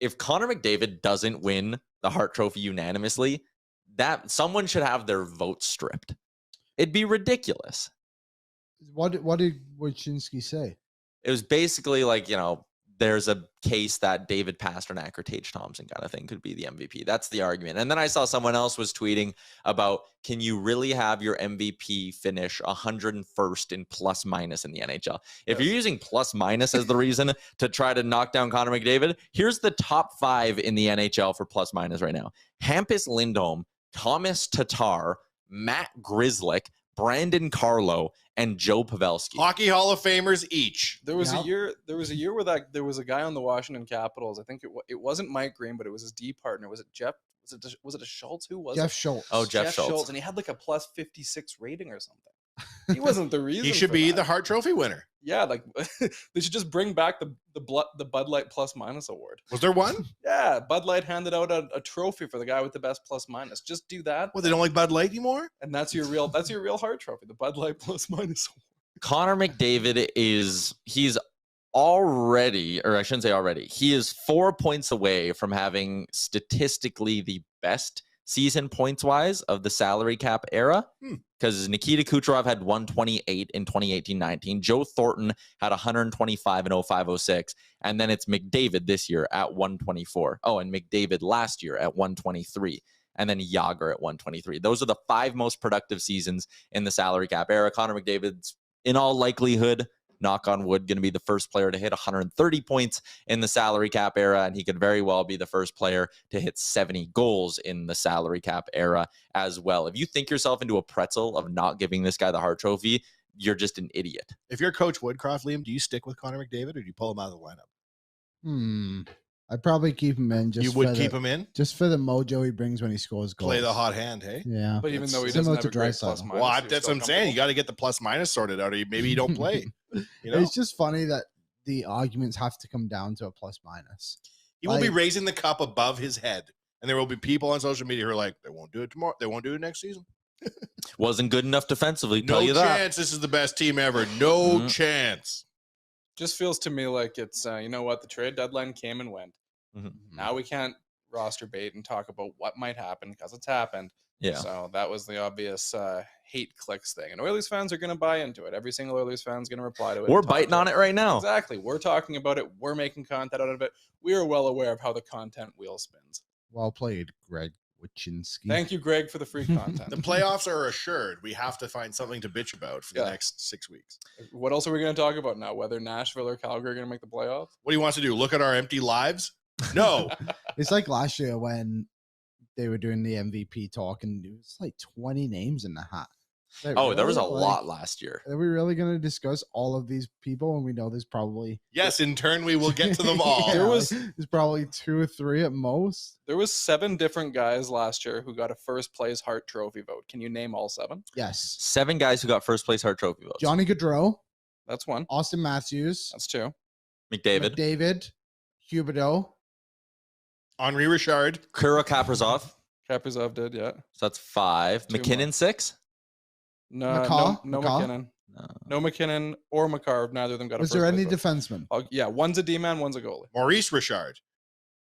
if Connor McDavid doesn't win the Hart Trophy unanimously, that someone should have their vote stripped. It'd be ridiculous. What did Wyshynski say? It was basically like, there's a case that David Pastrnak or Tage Thompson kind of thing could be the MVP. That's the argument. And then I saw someone else was tweeting about, can you really have your MVP finish 101st in plus minus in the NHL? If you're using plus minus as the reason to try to knock down Connor McDavid, here's the top 5 in the NHL for plus minus right now. Hampus Lindholm, Thomas Tatar, Matt Grzelcyk, Brandon Carlo, and Joe Pavelski. Hockey Hall of Famers each. There was a year where there was a guy on the Washington Capitals. I think it wasn't Mike Green, but it was his D partner. Was it Jeff? Was it a Schultz? Who was Jeff it? Schultz. Oh, Jeff Schultz. And he had like a plus 56 rating or something. He wasn't the reason. He should be the Hart Trophy winner. Yeah, like they should just bring back the Bud Light plus minus award. Was there one? Yeah, Bud Light handed out a trophy for the guy with the best plus minus. Just do that. Well, they don't like Bud Light anymore? And that's your real Hart Trophy, the Bud Light plus minus award. Connor McDavid he's already, or I shouldn't say already, he is 4 points away from having statistically the best season points-wise of the salary cap era, because Nikita Kucherov had 128 in 2018-19. Joe Thornton had 125 in 05-06, and then it's McDavid this year at 124. Oh, and McDavid last year at 123, and then Yager at 123. Those are the 5 most productive seasons in the salary cap era. Connor McDavid's, in all likelihood, knock on wood, going to be the first player to hit 130 points in the salary cap era, and he could very well be the first player to hit 70 goals in the salary cap era as well. If you think yourself into a pretzel of not giving this guy the Hart Trophy, you're just an idiot. If you're Coach Woodcroft, Liam, do you stick with Connor McDavid or do you pull him out of the lineup? I'd probably keep him in. You would keep him in? Just for the mojo he brings when he scores goals. Play the hot hand, hey? Yeah. But even though he doesn't have a great plus minus. Well, that's what I'm saying. You got to get the plus minus sorted out, or maybe you don't play. It's just funny that the arguments have to come down to a plus minus. He will be raising the cup above his head, and there will be people on social media who are like, they won't do it tomorrow. They won't do it next season. Wasn't good enough defensively, No tell you that. chance this is the best team ever. No chance. Just feels to me like it's, you know what, the trade deadline came and went. Now we can't roster bait and talk about what might happen because it's happened. Yeah. So that was the obvious hate clicks thing. And Oilers fans are going to buy into it. Every single Oilers fan is going to reply to it. We're biting on it right now. Exactly. We're talking about it. We're making content out of it. We are well aware of how the content wheel spins. Well played, Greg Wyshynski. Thank you, Greg, for the free content. The playoffs are assured. We have to find something to bitch about for the next 6 weeks. What else are we going to talk about now? Whether Nashville or Calgary are going to make the playoffs? What do you want to do? Look at our empty lives? No. It's like last year when they were doing the MVP talk and it was like 20 names in the hat. There was a lot last year. Are we really going to discuss all of these people? And we know there's probably... Yes, in turn, we will get to them all. There's probably 2 or 3 at most. There was 7 different guys last year who got a first place Hart Trophy vote. Can you name all 7? Yes. 7 guys who got first place Hart Trophy votes. Johnny Gaudreau. That's 1. Austin Matthews. That's 2. McDavid. Huberdeau. Henri Richard. Kirill Kaprizov. Kaprizov did, yeah. So that's 5. 2 McKinnon, more. 6. No, McCaw? no McCaw? McKinnon. No McKinnon or Makar. Neither of them got a Was first there any place vote. defenseman? Yeah, one's a D-man, one's a goalie. Maurice Richard.